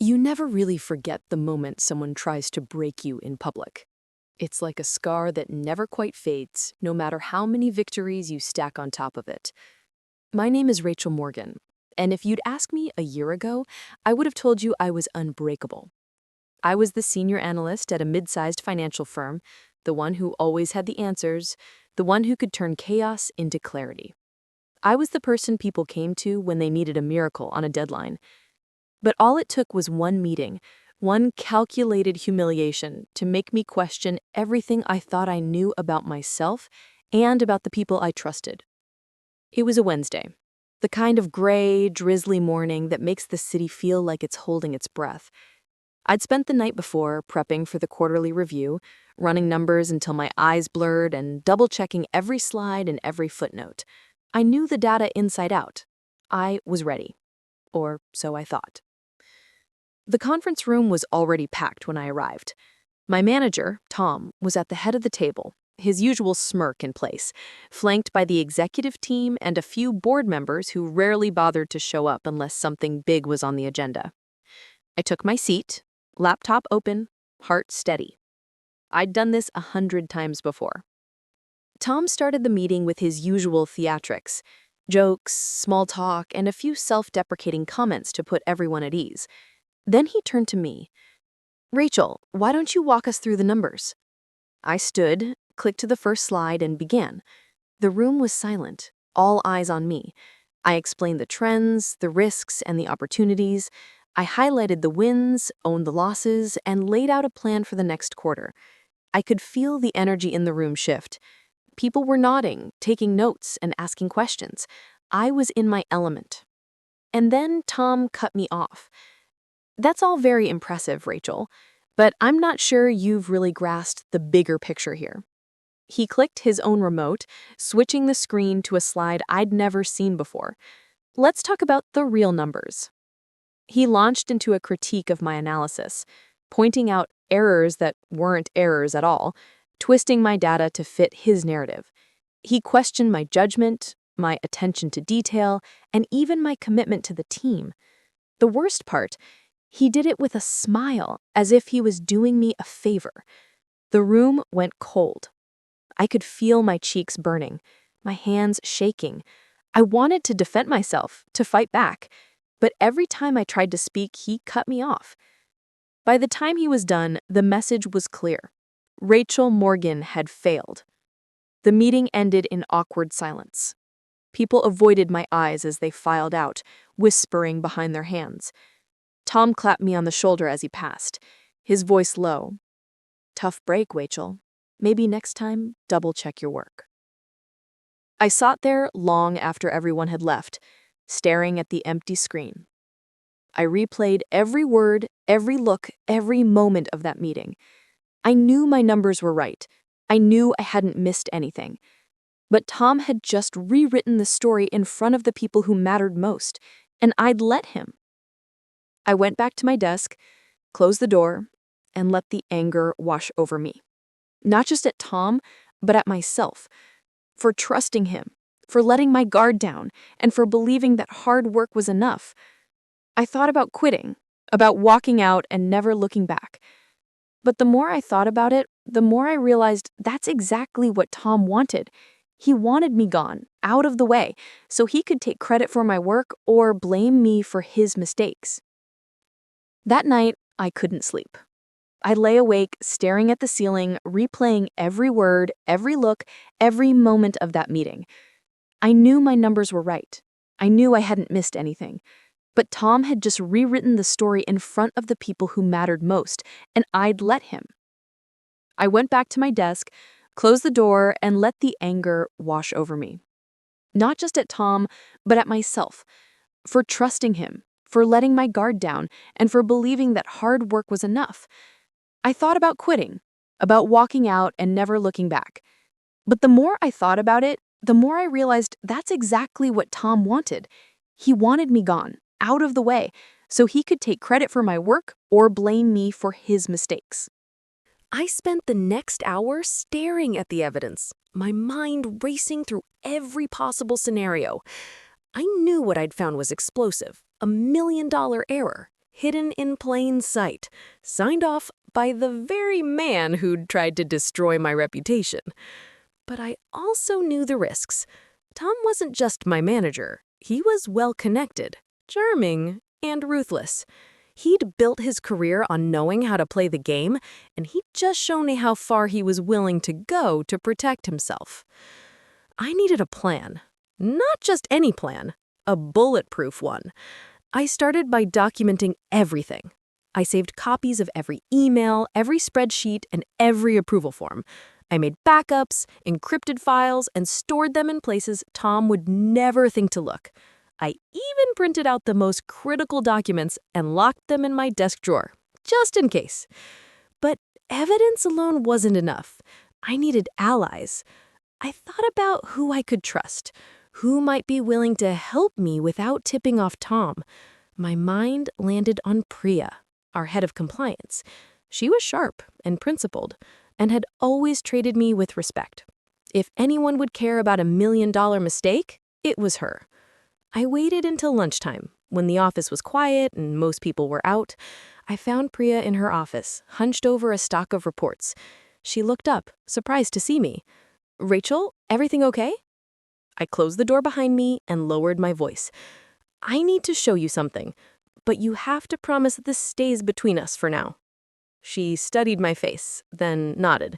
You never really forget the moment someone tries to break you in public. It's like a scar that never quite fades, no matter how many victories you stack on top of it. My name is Rachel Morgan, and if you'd asked me a year ago, I would have told you I was unbreakable. I was the senior analyst at a mid-sized financial firm, the one who always had the answers, the one who could turn chaos into clarity. I was the person people came to when they needed a miracle on a deadline. But all it took was one meeting, one calculated humiliation to make me question everything I thought I knew about myself and about the people I trusted. It was a Wednesday, the kind of gray, drizzly morning that makes the city feel like it's holding its breath. I'd spent the night before prepping for the quarterly review, running numbers until my eyes blurred and double-checking every slide and every footnote. I knew the data inside out. I was ready. Or so I thought. The conference room was already packed when I arrived. My manager, Tom, was at the head of the table, his usual smirk in place, flanked by the executive team and a few board members who rarely bothered to show up unless something big was on the agenda. I took my seat, laptop open, heart steady. I'd done this 100 times before. Tom started the meeting with his usual theatrics, jokes, small talk, and a few self-deprecating comments to put everyone at ease. Then he turned to me. "Rachel, why don't you walk us through the numbers?" I stood, clicked to the first slide, and began. The room was silent, all eyes on me. I explained the trends, the risks, and the opportunities. I highlighted the wins, owned the losses, and laid out a plan for the next quarter. I could feel the energy in the room shift. People were nodding, taking notes, and asking questions. I was in my element. And then Tom cut me off. "That's all very impressive, Rachel, but I'm not sure you've really grasped the bigger picture here." He clicked his own remote, switching the screen to a slide I'd never seen before. "Let's talk about the real numbers." He launched into a critique of my analysis, pointing out errors that weren't errors at all, twisting my data to fit his narrative. He questioned my judgment, my attention to detail, and even my commitment to the team. The worst part, he did it with a smile, as if he was doing me a favor. The room went cold. I could feel my cheeks burning, my hands shaking. I wanted to defend myself, to fight back, but every time I tried to speak, he cut me off. By the time he was done, the message was clear. Rachel Morgan had failed. The meeting ended in awkward silence. People avoided my eyes as they filed out, whispering behind their hands. Tom clapped me on the shoulder as he passed, his voice low. "Tough break, Rachel. Maybe next time, double-check your work." I sat there long after everyone had left, staring at the empty screen. I replayed every word, every look, every moment of that meeting. I knew my numbers were right. I knew I hadn't missed anything. But Tom had just rewritten the story in front of the people who mattered most, and I'd let him. I went back to my desk, closed the door, and let the anger wash over me. Not just at Tom, but at myself. For trusting him, for letting my guard down, and for believing that hard work was enough. I thought about quitting, about walking out and never looking back. But the more I thought about it, the more I realized that's exactly what Tom wanted. He wanted me gone, out of the way, so he could take credit for my work or blame me for his mistakes. That night, I couldn't sleep. I lay awake, staring at the ceiling, replaying every word, every look, every moment of that meeting. I knew my numbers were right. I knew I hadn't missed anything. But Tom had just rewritten the story in front of the people who mattered most, and I'd let him. I went back to my desk, closed the door, and let the anger wash over me. Not just at Tom, but at myself. For trusting him, for letting my guard down, and for believing that hard work was enough. I thought about quitting, about walking out and never looking back. But the more I thought about it, the more I realized that's exactly what Tom wanted. He wanted me gone, out of the way, so he could take credit for my work or blame me for his mistakes. I spent the next hour staring at the evidence, my mind racing through every possible scenario. I knew what I'd found was explosive, a $1 million error. hidden in plain sight, signed off by the very man who'd tried to destroy my reputation. But I also knew the risks. Tom wasn't just my manager. He was well-connected, charming, and ruthless. He'd built his career on knowing how to play the game, and he'd just shown me how far he was willing to go to protect himself. I needed a plan. Not just any plan, a bulletproof one. I started by documenting everything. I saved copies of every email, every spreadsheet, and every approval form. I made backups, encrypted files, and stored them in places Tom would never think to look. I even printed out the most critical documents and locked them in my desk drawer, just in case. But evidence alone wasn't enough. I needed allies. I thought about who I could trust, who might be willing to help me without tipping off Tom. My mind landed on Priya, our head of compliance. She was sharp and principled, and had always treated me with respect. If anyone would care about a $1 million mistake, it was her. I waited until lunchtime, when the office was quiet and most people were out. I found Priya in her office, hunched over a stock of reports. She looked up, surprised to see me. "Rachel, everything okay?" I closed the door behind me and lowered my voice. "I need to show you something, but you have to promise that this stays between us for now." She studied my face, then nodded.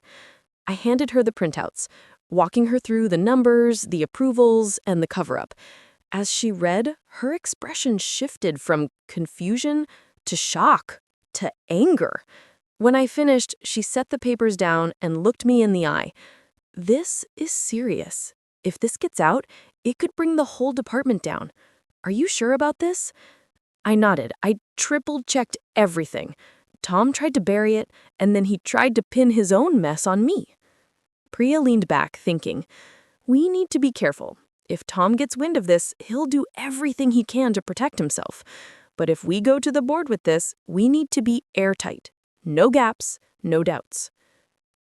I handed her the printouts, walking her through the numbers, the approvals, and the cover-up. As she read, her expression shifted from confusion to shock to anger. When I finished, she set the papers down and looked me in the eye. "This is serious. If this gets out, it could bring the whole department down. Are you sure about this?" I nodded. I triple-checked everything. Tom tried to bury it, and then he tried to pin his own mess on me. Priya leaned back, thinking, "We need to be careful. If Tom gets wind of this, he'll do everything he can to protect himself. But if we go to the board with this, we need to be airtight. No gaps, no doubts."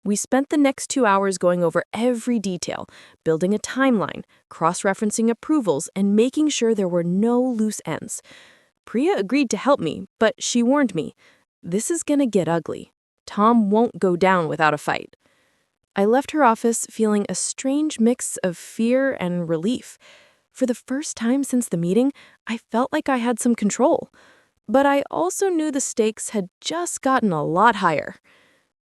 We spent the next 2 hours going over every detail, building a timeline, cross-referencing approvals, and making sure there were no loose ends. Priya agreed to help me, but she warned me, "This is gonna get ugly. Tom won't go down without a fight." I left her office feeling a strange mix of fear and relief. For the first time since the meeting, I felt like I had some control. But I also knew the stakes had just gotten a lot higher.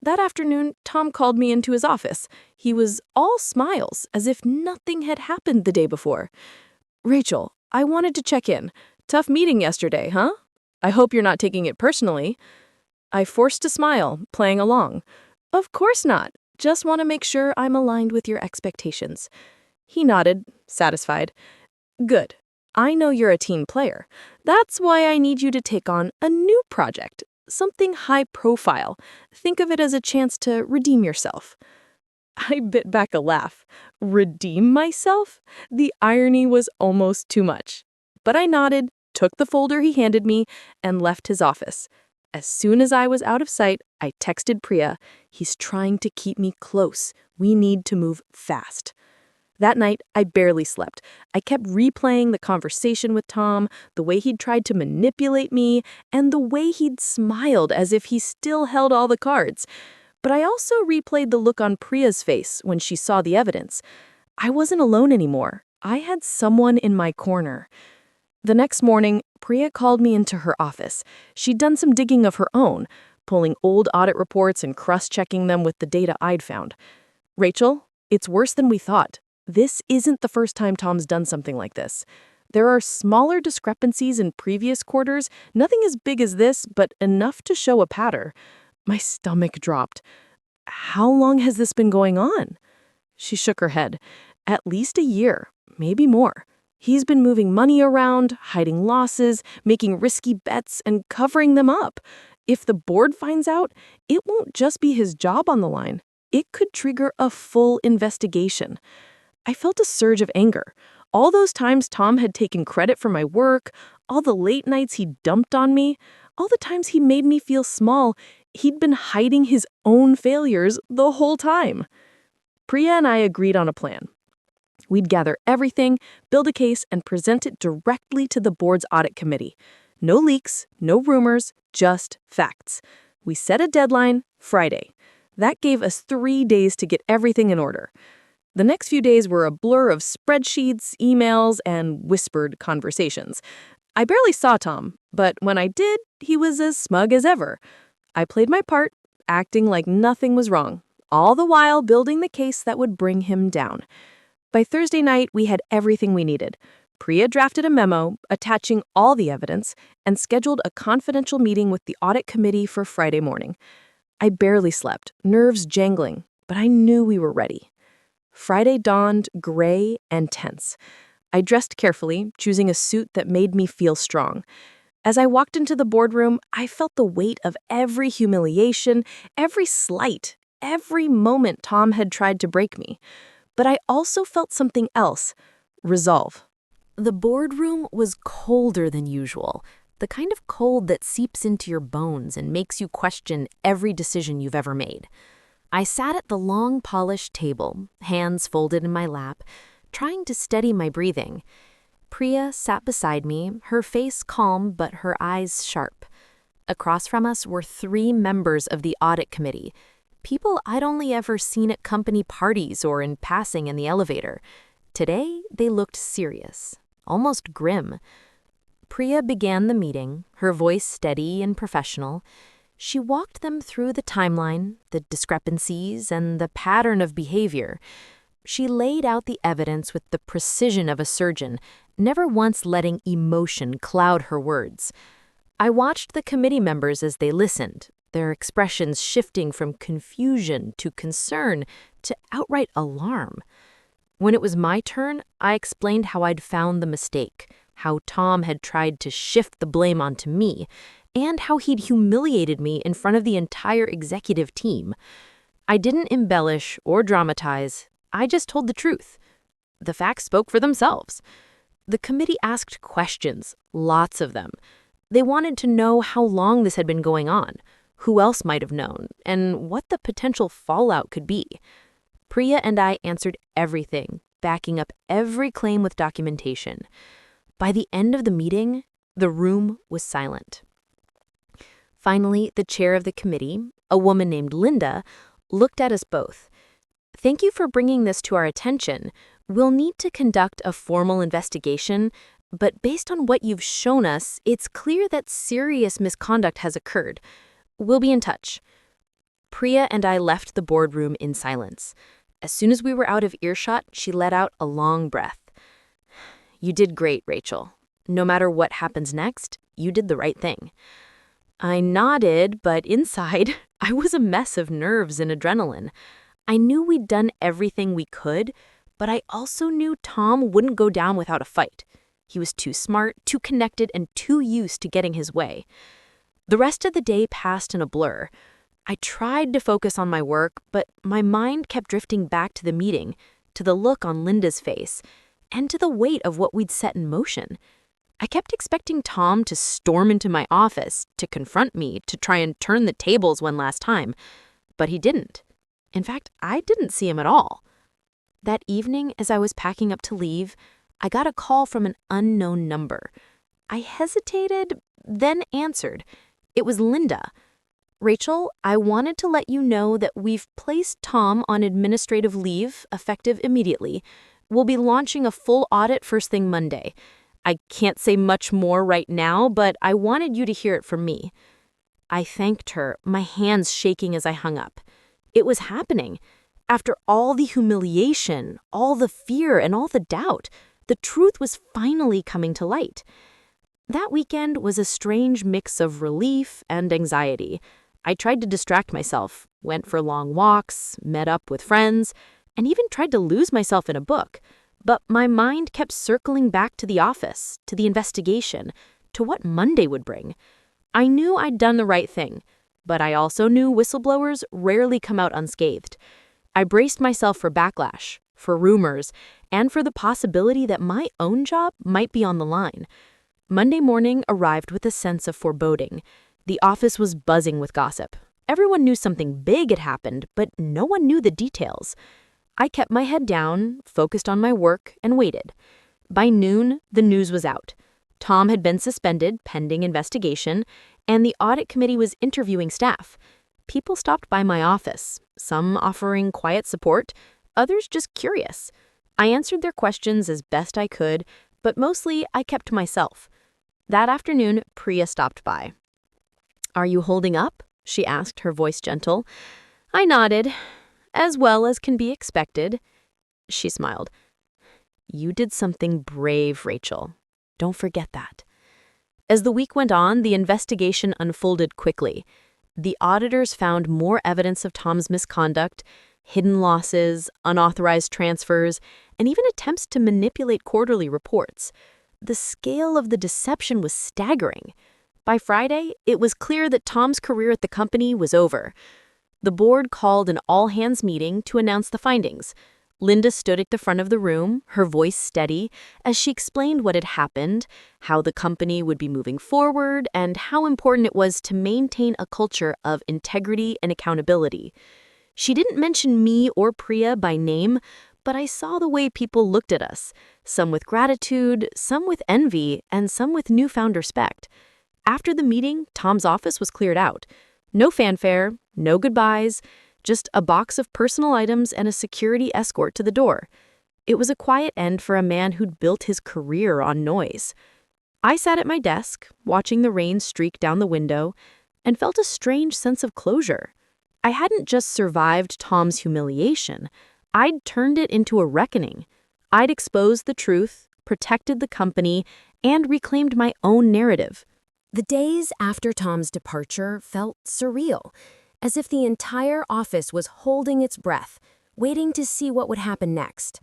That afternoon, Tom called me into his office. He was all smiles, as if nothing had happened the day before. "Rachel, I wanted to check in. Tough meeting yesterday, huh? I hope you're not taking it personally." I forced a smile, playing along. "Of course not. Just want to make sure I'm aligned with your expectations." He nodded, satisfied. "Good. I know you're a team player. That's why I need you to take on a new project, something high profile. Think of it as a chance to redeem yourself." I bit back a laugh. Redeem myself? The irony was almost too much. But I nodded, took the folder he handed me, and left his office. As soon as I was out of sight, I texted Priya, "He's trying to keep me close. We need to move fast." That night, I barely slept. I kept replaying the conversation with Tom, the way he'd tried to manipulate me, and the way he'd smiled as if he still held all the cards. But I also replayed the look on Priya's face when she saw the evidence. I wasn't alone anymore. I had someone in my corner. The next morning, Priya called me into her office. She'd done some digging of her own, pulling old audit reports and cross-checking them with the data I'd found. "Rachel, it's worse than we thought. This isn't the first time Tom's done something like this. There are smaller discrepancies in previous quarters, nothing as big as this, but enough to show a pattern." My stomach dropped. "How long has this been going on?" She shook her head. "At least a year, maybe more. He's been moving money around, hiding losses, making risky bets, and covering them up. If the board finds out, it won't just be his job on the line. It could trigger a full investigation." I felt a surge of anger. All those times Tom had taken credit for my work, all the late nights he dumped on me, all the times he made me feel small, he'd been hiding his own failures the whole time. Priya and I agreed on a plan. We'd gather everything, build a case, and present it directly to the board's audit committee. No leaks, no rumors, just facts. We set a deadline, Friday. That gave us 3 days to get everything in order. The next few days were a blur of spreadsheets, emails, and whispered conversations. I barely saw Tom, but when I did, he was as smug as ever. I played my part, acting like nothing was wrong, all the while building the case that would bring him down. By Thursday night, we had everything we needed. Priya drafted a memo attaching all the evidence and scheduled a confidential meeting with the audit committee for Friday morning. I barely slept, nerves jangling, but I knew we were ready. Friday dawned gray and tense. I dressed carefully, choosing a suit that made me feel strong. As I walked into the boardroom, I felt the weight of every humiliation, every slight, every moment Tom had tried to break me. But I also felt something else, resolve. The boardroom was colder than usual, the kind of cold that seeps into your bones and makes you question every decision you've ever made. I sat at the long, polished table, hands folded in my lap, trying to steady my breathing. Priya sat beside me, her face calm but her eyes sharp. Across from us were 3 members of the audit committee, people I'd only ever seen at company parties or in passing in the elevator. Today, they looked serious, almost grim. Priya began the meeting, her voice steady and professional. She walked them through the timeline, the discrepancies, and the pattern of behavior. She laid out the evidence with the precision of a surgeon, never once letting emotion cloud her words. I watched the committee members as they listened, their expressions shifting from confusion to concern to outright alarm. When it was my turn, I explained how I'd found the mistake, how Tom had tried to shift the blame onto me, and how he'd humiliated me in front of the entire executive team. I didn't embellish or dramatize, I just told the truth. The facts spoke for themselves. The committee asked questions, lots of them. They wanted to know how long this had been going on, who else might have known, and what the potential fallout could be. Priya and I answered everything, backing up every claim with documentation. By the end of the meeting, the room was silent. Finally, the chair of the committee, a woman named Linda, looked at us both. "Thank you for bringing this to our attention. We'll need to conduct a formal investigation, but based on what you've shown us, it's clear that serious misconduct has occurred. We'll be in touch." Priya and I left the boardroom in silence. As soon as we were out of earshot, she let out a long breath. "You did great, Rachel. No matter what happens next, you did the right thing." I nodded, but inside, I was a mess of nerves and adrenaline. I knew we'd done everything we could, but I also knew Tom wouldn't go down without a fight. He was too smart, too connected, and too used to getting his way. The rest of the day passed in a blur. I tried to focus on my work, but my mind kept drifting back to the meeting, to the look on Linda's face, and to the weight of what we'd set in motion. I kept expecting Tom to storm into my office, to confront me, to try and turn the tables one last time, but he didn't. In fact, I didn't see him at all. That evening, as I was packing up to leave, I got a call from an unknown number. I hesitated, then answered. It was Linda. "Rachel, I wanted to let you know that we've placed Tom on administrative leave, effective immediately. We'll be launching a full audit first thing Monday. I can't say much more right now, but I wanted you to hear it from me." I thanked her, my hands shaking as I hung up. It was happening. After all the humiliation, all the fear, and all the doubt, the truth was finally coming to light. That weekend was a strange mix of relief and anxiety. I tried to distract myself, went for long walks, met up with friends, and even tried to lose myself in a book. But my mind kept circling back to the office, to the investigation, to what Monday would bring. I knew I'd done the right thing, but I also knew whistleblowers rarely come out unscathed. I braced myself for backlash, for rumors, and for the possibility that my own job might be on the line. Monday morning arrived with a sense of foreboding. The office was buzzing with gossip. Everyone knew something big had happened, but no one knew the details. I kept my head down, focused on my work, and waited. By noon, the news was out. Tom had been suspended pending investigation, and the audit committee was interviewing staff. People stopped by my office, some offering quiet support, others just curious. I answered their questions as best I could, but mostly I kept to myself. That afternoon, Priya stopped by. "Are you holding up?" she asked, her voice gentle. I nodded. "As well as can be expected." She smiled. "You did something brave, Rachel. Don't forget that." As the week went on, the investigation unfolded quickly. The auditors found more evidence of Tom's misconduct, hidden losses, unauthorized transfers, and even attempts to manipulate quarterly reports. The scale of the deception was staggering. By Friday, it was clear that Tom's career at the company was over. The board called an all-hands meeting to announce the findings. Linda stood at the front of the room, her voice steady, as she explained what had happened, how the company would be moving forward, and how important it was to maintain a culture of integrity and accountability. She didn't mention me or Priya by name, but I saw the way people looked at us, some with gratitude, some with envy, and some with newfound respect. After the meeting, Tom's office was cleared out. No fanfare, no goodbyes, just a box of personal items and a security escort to the door. It was a quiet end for a man who'd built his career on noise. I sat at my desk, watching the rain streak down the window, and felt a strange sense of closure. I hadn't just survived Tom's humiliation. I'd turned it into a reckoning. I'd exposed the truth, protected the company, and reclaimed my own narrative. The days after Tom's departure felt surreal, as if the entire office was holding its breath, waiting to see what would happen next.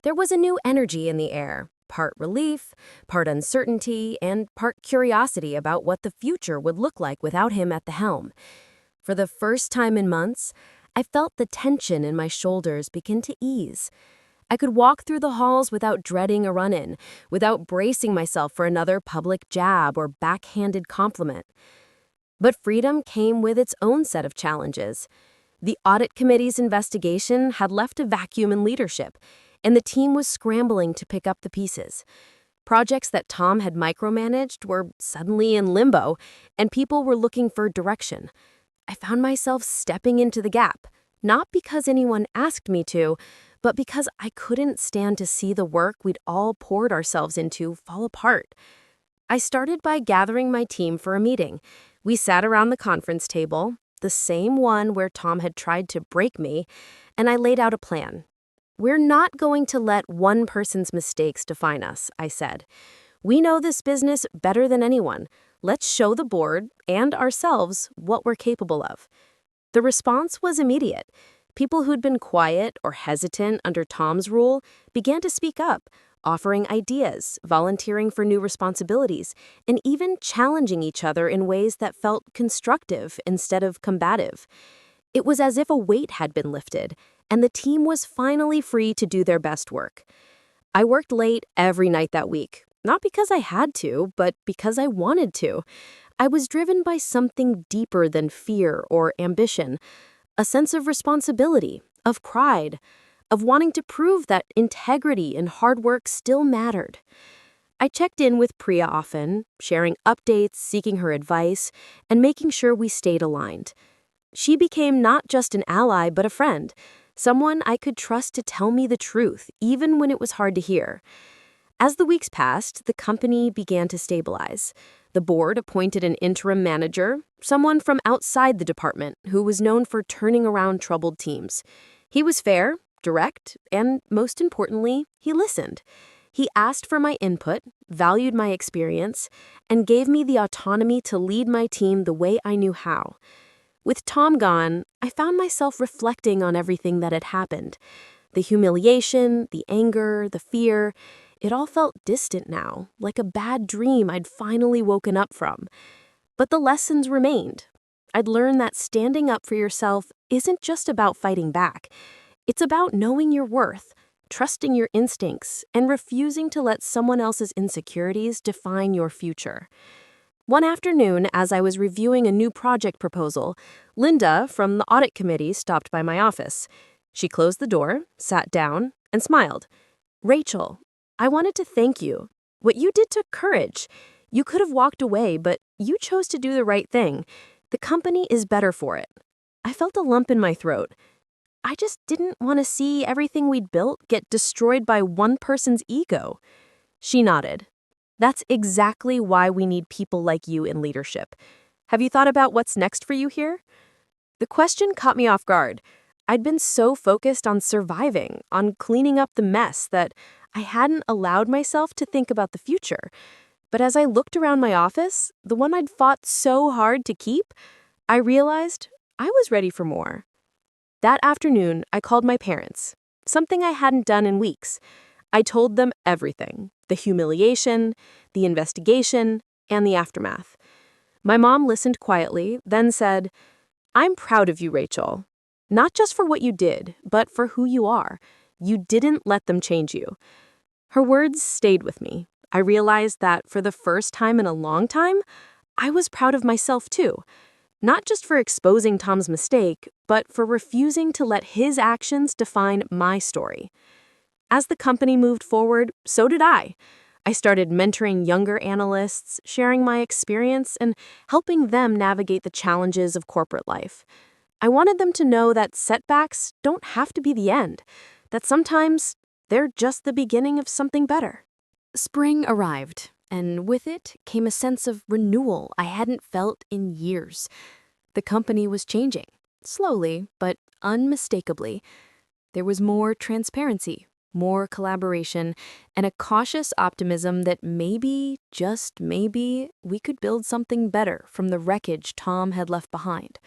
There was a new energy in the air, part relief, part uncertainty, and part curiosity about what the future would look like without him at the helm. For the first time in months, I felt the tension in my shoulders begin to ease. I could walk through the halls without dreading a run-in, without bracing myself for another public jab or backhanded compliment. But freedom came with its own set of challenges. The audit committee's investigation had left a vacuum in leadership, and the team was scrambling to pick up the pieces. Projects that Tom had micromanaged were suddenly in limbo, and people were looking for direction. I found myself stepping into the gap, not because anyone asked me to, but because I couldn't stand to see the work we'd all poured ourselves into fall apart. I started by gathering my team for a meeting. We sat around the conference table, the same one where Tom had tried to break me, and I laid out a plan. "We're not going to let one person's mistakes define us," I said. "We know this business better than anyone. Let's show the board and ourselves what we're capable of." The response was immediate. People who'd been quiet or hesitant under Tom's rule began to speak up, offering ideas, volunteering for new responsibilities, and even challenging each other in ways that felt constructive instead of combative. It was as if a weight had been lifted, and the team was finally free to do their best work. I worked late every night that week, not because I had to, but because I wanted to. I was driven by something deeper than fear or ambition, a sense of responsibility, of pride, of wanting to prove that integrity and hard work still mattered. I checked in with Priya often, sharing updates, seeking her advice, and making sure we stayed aligned. She became not just an ally, but a friend, someone I could trust to tell me the truth, even when it was hard to hear. As the weeks passed, the company began to stabilize. The board appointed an interim manager, someone from outside the department who was known for turning around troubled teams. He was fair, direct, and most importantly, he listened. He asked for my input, valued my experience, and gave me the autonomy to lead my team the way I knew how. With Tom gone, I found myself reflecting on everything that had happened. The humiliation, the anger, the fear, it all felt distant now, like a bad dream I'd finally woken up from. But the lessons remained. I'd learned that standing up for yourself isn't just about fighting back. It's about knowing your worth, trusting your instincts, and refusing to let someone else's insecurities define your future. One afternoon, as I was reviewing a new project proposal, Linda from the audit committee stopped by my office. She closed the door, sat down, and smiled. "Rachel, I wanted to thank you. What you did took courage. You could have walked away, but you chose to do the right thing. The company is better for it. I felt a lump in my throat. I just didn't want to see everything we'd built get destroyed by one person's ego. She nodded. That's exactly why we need people like you in leadership. Have you thought about what's next for you here? The question caught me off guard. I'd been so focused on surviving, on cleaning up the mess, that I hadn't allowed myself to think about the future. But as I looked around my office, the one I'd fought so hard to keep, I realized I was ready for more. That afternoon, I called my parents, something I hadn't done in weeks. I told them everything: the humiliation, the investigation, and the aftermath. My mom listened quietly, then said, "I'm proud of you, Rachel. Not just for what you did, but for who you are. You didn't let them change you." Her words stayed with me. I realized that for the first time in a long time, I was proud of myself too. Not just for exposing Tom's mistake, but for refusing to let his actions define my story. As the company moved forward, so did I. I started mentoring younger analysts, sharing my experience, and helping them navigate the challenges of corporate life. I wanted them to know that setbacks don't have to be the end, that sometimes they're just the beginning of something better. Spring arrived, and with it came a sense of renewal I hadn't felt in years. The company was changing, slowly but unmistakably. There was more transparency, more collaboration, and a cautious optimism that maybe, just maybe, we could build something better from the wreckage Tom had left behind.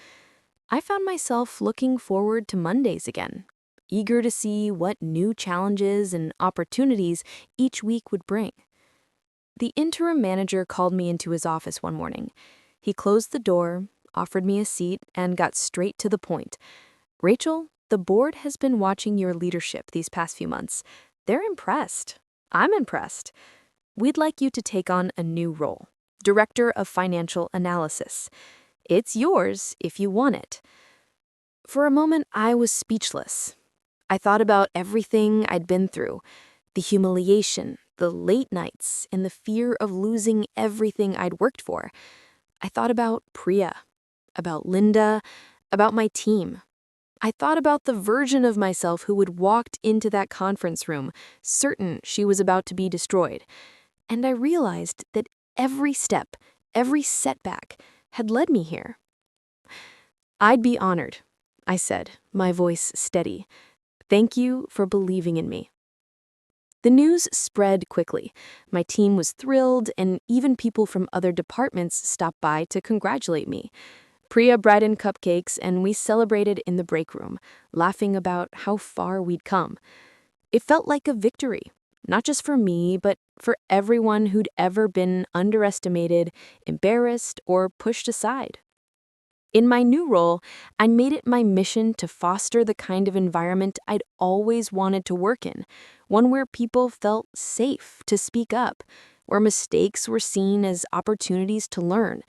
I found myself looking forward to Mondays again, eager to see what new challenges and opportunities each week would bring. The interim manager called me into his office one morning. He closed the door, offered me a seat, and got straight to the point. "Rachel, the board has been watching your leadership these past few months. They're impressed. I'm impressed. We'd like you to take on a new role, Director of Financial Analysis. It's yours if you want it." For a moment, I was speechless. I thought about everything I'd been through: the humiliation, the late nights, and the fear of losing everything I'd worked for. I thought about Priya, about Linda, about my team. I thought about the version of myself who had walked into that conference room, certain she was about to be destroyed. And I realized that every step, every setback, had led me here. "I'd be honored," I said, my voice steady. "Thank you for believing in me." The news spread quickly. My team was thrilled, and even people from other departments stopped by to congratulate me. Priya brought in cupcakes, and we celebrated in the break room, laughing about how far we'd come. It felt like a victory, not just for me, but for everyone who'd ever been underestimated, embarrassed, or pushed aside. In my new role, I made it my mission to foster the kind of environment I'd always wanted to work in, one where people felt safe to speak up, where mistakes were seen as opportunities to learn,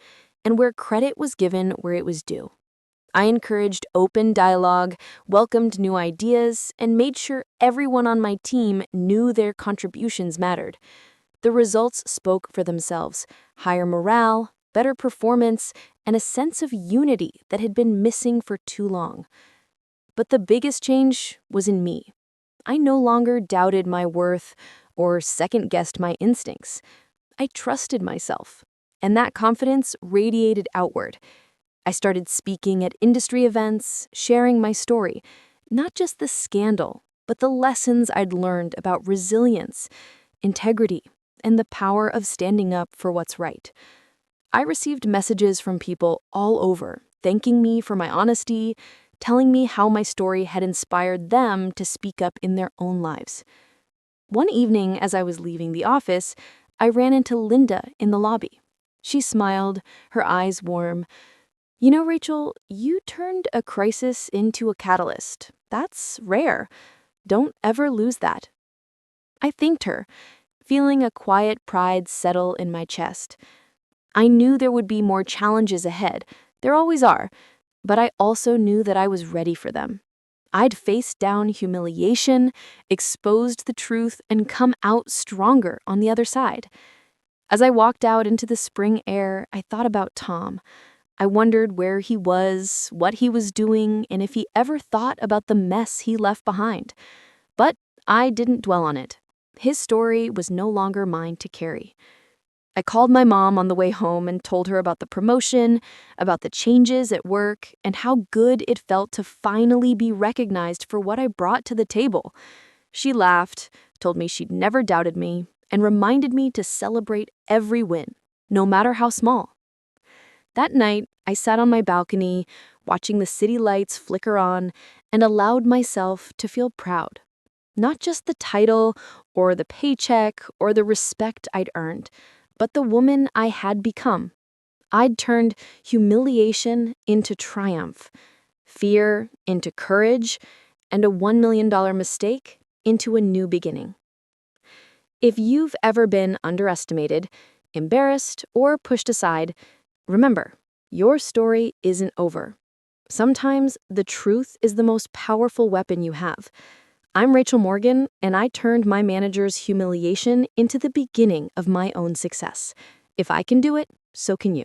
and where credit was given where it was due. I encouraged open dialogue, welcomed new ideas, and made sure everyone on my team knew their contributions mattered. The results spoke for themselves: higher morale, better performance, and a sense of unity that had been missing for too long. But the biggest change was in me. I no longer doubted my worth or second-guessed my instincts. I trusted myself, and that confidence radiated outward. I started speaking at industry events, sharing my story, not just the scandal, but the lessons I'd learned about resilience, integrity, and the power of standing up for what's right. I received messages from people all over, thanking me for my honesty, telling me how my story had inspired them to speak up in their own lives. One evening, as I was leaving the office, I ran into Linda in the lobby. She smiled, her eyes warm. "You know, Rachel, you turned a crisis into a catalyst. That's rare. Don't ever lose that." I thanked her, feeling a quiet pride settle in my chest. I knew there would be more challenges ahead. There always are. But I also knew that I was ready for them. I'd faced down humiliation, exposed the truth, and come out stronger on the other side. As I walked out into the spring air, I thought about Tom. I wondered where he was, what he was doing, and if he ever thought about the mess he left behind. But I didn't dwell on it. His story was no longer mine to carry. I called my mom on the way home and told her about the promotion, about the changes at work, and how good it felt to finally be recognized for what I brought to the table. She laughed, told me she'd never doubted me, and reminded me to celebrate every win, no matter how small. That night, I sat on my balcony, watching the city lights flicker on, and allowed myself to feel proud. Not just the title, or the paycheck, or the respect I'd earned, but the woman I had become. I'd turned humiliation into triumph, fear into courage, and a $1 million mistake into a new beginning. If you've ever been underestimated, embarrassed, or pushed aside, remember, your story isn't over. Sometimes the truth is the most powerful weapon you have. I'm Rachel Morgan, and I turned my manager's humiliation into the beginning of my own success. If I can do it, so can you.